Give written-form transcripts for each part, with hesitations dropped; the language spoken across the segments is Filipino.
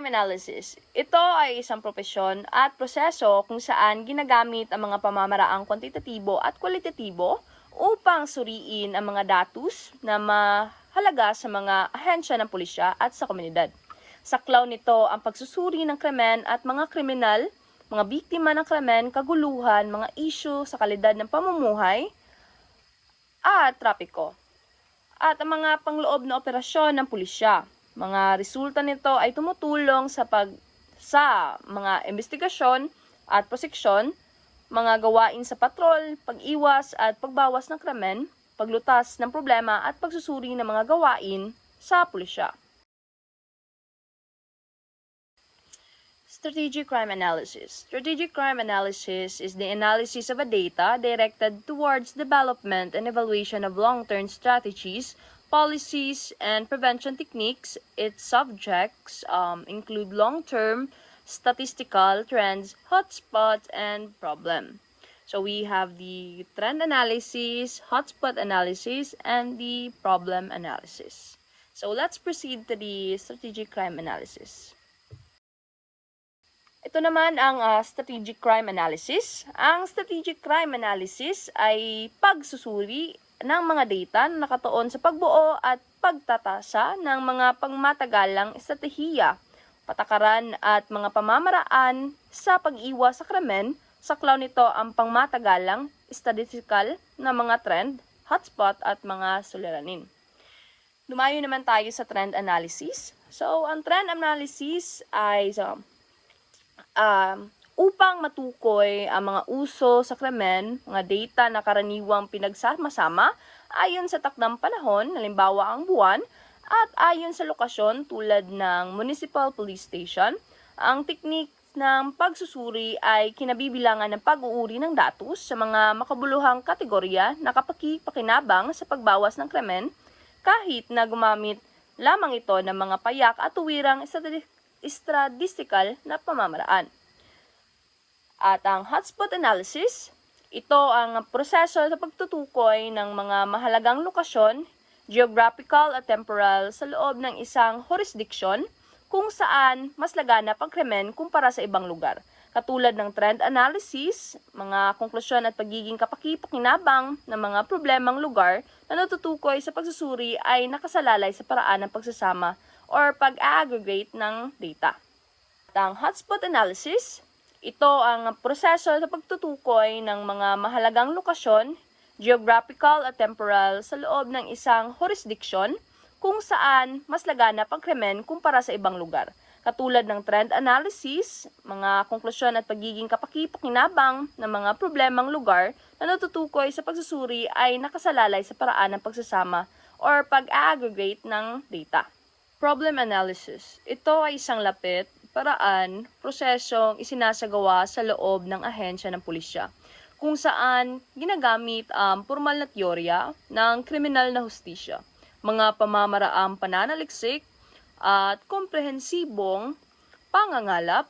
crime analysis. Ito ay isang propesyon at proseso kung saan ginagamit ang mga pamamaraang kwantitatibo at kwalitatibo upang suriin ang mga datos na mahalaga sa mga ahensya ng pulisya at sa komunidad. Saklaw nito ang pagsusuri ng krimen at mga kriminal, mga biktima ng krimen, kaguluhan, mga isyu sa kalidad ng pamumuhay at trapiko, at ang mga pangloob na operasyon ng pulisya. Mga resulta nito ay tumutulong sa mga investigasyon at proseksyon, mga gawain sa patrol, pag-iwas at pagbawas ng krimen, paglutas ng problema at pagsusuri ng mga gawain sa pulisya. Strategic crime analysis. Strategic crime analysis is the analysis of a data directed towards development and evaluation of long-term strategies, policies, and prevention techniques. Its subjects include long-term statistical trends, hotspots, and problem. So we have the trend analysis, hotspot analysis, and the problem analysis. So let's proceed to the strategic crime analysis. Ito naman ang strategic crime analysis. Ang strategic crime analysis ay pagsusuri ng mga data na nakatuon sa pagbuo at pagtatasa ng mga pangmatagalang estratehiya, patakaran at mga pamamaraan sa pag-iwas sa krimen. Saklaw nito ang pangmatagalang statistical na mga trend, hotspot at mga suliranin. Dumayo naman tayo sa trend analysis. So, ang trend analysis ay upang matukoy ang mga uso sa krimen, mga data na karaniwang pinagsama-sama ayon sa takdang panahon, halimbawa ang buwan, at ayon sa lokasyon tulad ng municipal police station. Ang teknik ng pagsusuri ay kinabibilangan ng pag-uuri ng datos sa mga makabuluhang kategorya na kapakipakinabang sa pagbawas ng krimen, kahit na gumamit lamang ito ng mga payak at tuwirang statistical na pamamaraan. At ang hotspot analysis, ito ang proseso sa pagtutukoy ng mga mahalagang lokasyon, geographical at temporal sa loob ng isang jurisdiction kung saan mas laganap ang krimen kumpara sa ibang lugar. Katulad ng trend analysis, mga konklusyon at pagiging kapakipakinabang ng mga problemang lugar na natutukoy sa pagsusuri ay nakasalalay sa paraan ng pagsasama or pag-aggregate ng data. At ang hotspot analysis, ito ang proseso sa pagtutukoy ng mga mahalagang lokasyon, geographical at temporal sa loob ng isang jurisdiction kung saan mas laganap ang krimen kumpara sa ibang lugar. Katulad ng trend analysis, mga konklusyon at pagiging kapakipakinabang ng mga problemang lugar na natutukoy sa pagsusuri ay nakasalalay sa paraan ng pagsasama or pag-aggregate ng data. Problem analysis. Ito ay isang lapit, paraan, prosesong isinasagawa sa loob ng ahensya ng pulisya, kung saan ginagamit ang formal na teorya ng kriminal na hustisya, mga pamamaraang pananaliksik at komprehensibong pangangalap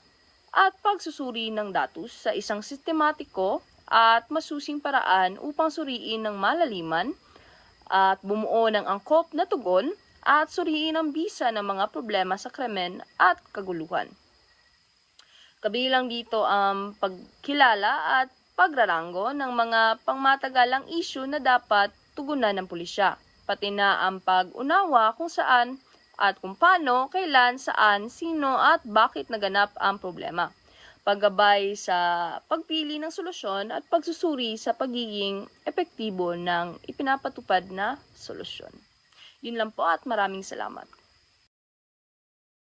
at pagsusuri ng datos sa isang sistematiko at masusing paraan upang suriin ng malaliman at bumuo ng angkop na tugon at suriin ang bisa ng mga problema sa krimen at kaguluhan. Kabilang dito ang pagkilala at pagraranggo ng mga pangmatagalang isyu na dapat tugunan ng pulisya, pati na ang pag-unawa kung saan at kung paano, kailan, saan, sino at bakit naganap ang problema. Paggabay sa pagpili ng solusyon at pagsusuri sa pagiging epektibo ng ipinapatupad na solusyon. Yun lang po at maraming salamat.